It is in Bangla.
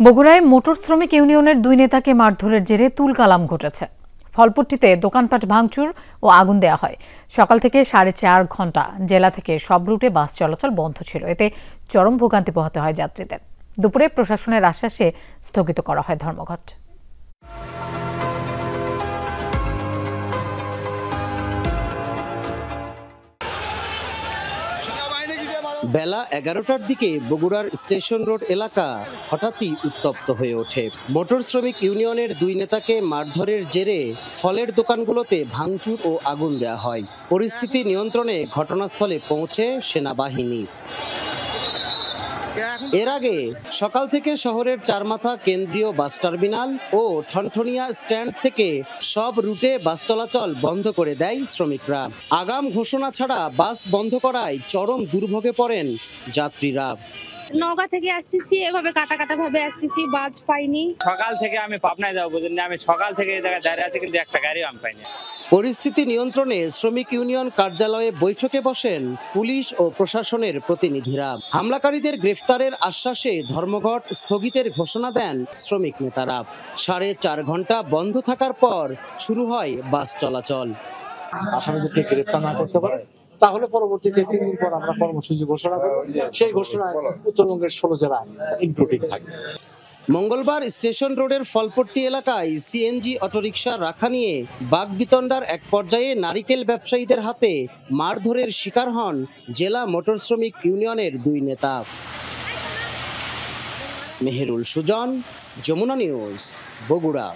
বগুড়ায় মোটর শ্রমিক ইউনিয়নের দুই নেতাকে মারধরের জেরে তুলকালাম ঘটেছে। ফলপট্টিতে দোকানপাট ভাঙচুর ও আগুন দেয়া হয়। সকাল থেকে 4.5 ঘণ্টা জেলা থেকে সব রুটে বাস চলাচল বন্ধ ছিল। এতে চরম ভোগান্তি পোহাতে হয় যাত্রীদের। দুপুরে প্রশাসনের আশ্বাসে স্থগিত করা হয় ধর্মঘট। বেলা 11টার দিকে বগুড়ার স্টেশন রোড এলাকা হঠাৎই উত্তপ্ত হয়ে ওঠে। মোটর শ্রমিক ইউনিয়নের দুই নেতাকে মারধরের জেরে ফলের দোকানগুলোতে ভাঙচুর ও আগুন দেয়া হয়। পরিস্থিতি নিয়ন্ত্রণে ঘটনাস্থলে পৌঁছে সেনাবাহিনী। এর আগে সকাল থেকে শহরের চারমাথা কেন্দ্রীয় বাস টার্মিনাল ও ঠনঠনিয়া স্ট্যান্ড থেকে সব রুটে বাস চলাচল বন্ধ করে দেয় শ্রমিকরা। আগাম ঘোষণা ছাড়া বাস বন্ধ করায় চরম দুর্ভোগে পড়েন যাত্রীরা। নওগাঁ থেকে আসতেছি, এভাবে কাটা ভাবে আসতেছি, বাস পাইনি। সকাল থেকে আমি পাবনায় যাবো বুঝলেন, আমি সকাল থেকে এই জায়গায় দাঁড়িয়ে আছি, কিন্তু একটা গাড়িও আমি পাইনি। পরিস্থিতি নিয়ন্ত্রণে শ্রমিক ইউনিয়ন কার্যালয়ে বৈঠকে বসেন পুলিশ ও প্রশাসনের প্রতিনিধিরা। হামলাকারীদের গ্রেফতারের আশ্বাসে ধর্মঘট স্থগিতের ঘোষণা দেন শ্রমিক নেতারা। 4.5 ঘণ্টা বন্ধ থাকার পর শুরু হয় বাস চলাচল। আসামিদেরকে গ্রেফতার না করতে পারে তাহলে পরবর্তীতে 3 দিন পর আমরা কর্মসূচি ঘোষণা করব। সেই ঘোষণায় উত্তরবঙ্গের 16 জেলা ইনক্লুডিং থাকবে। মঙ্গলবার স্টেশন রোডের ফলপট্টি এলাকায় সিএনজি অটোরিকশা রাখা নিয়ে বাকবিতণ্ডার এক পর্যায়ে নারিকেল ব্যবসায়ীদের হাতে মারধরের শিকার হন জেলা মোটর শ্রমিক ইউনিয়নের দুই নেতা। মেহেরুল সুজন, যমুনা নিউজ, বগুড়া।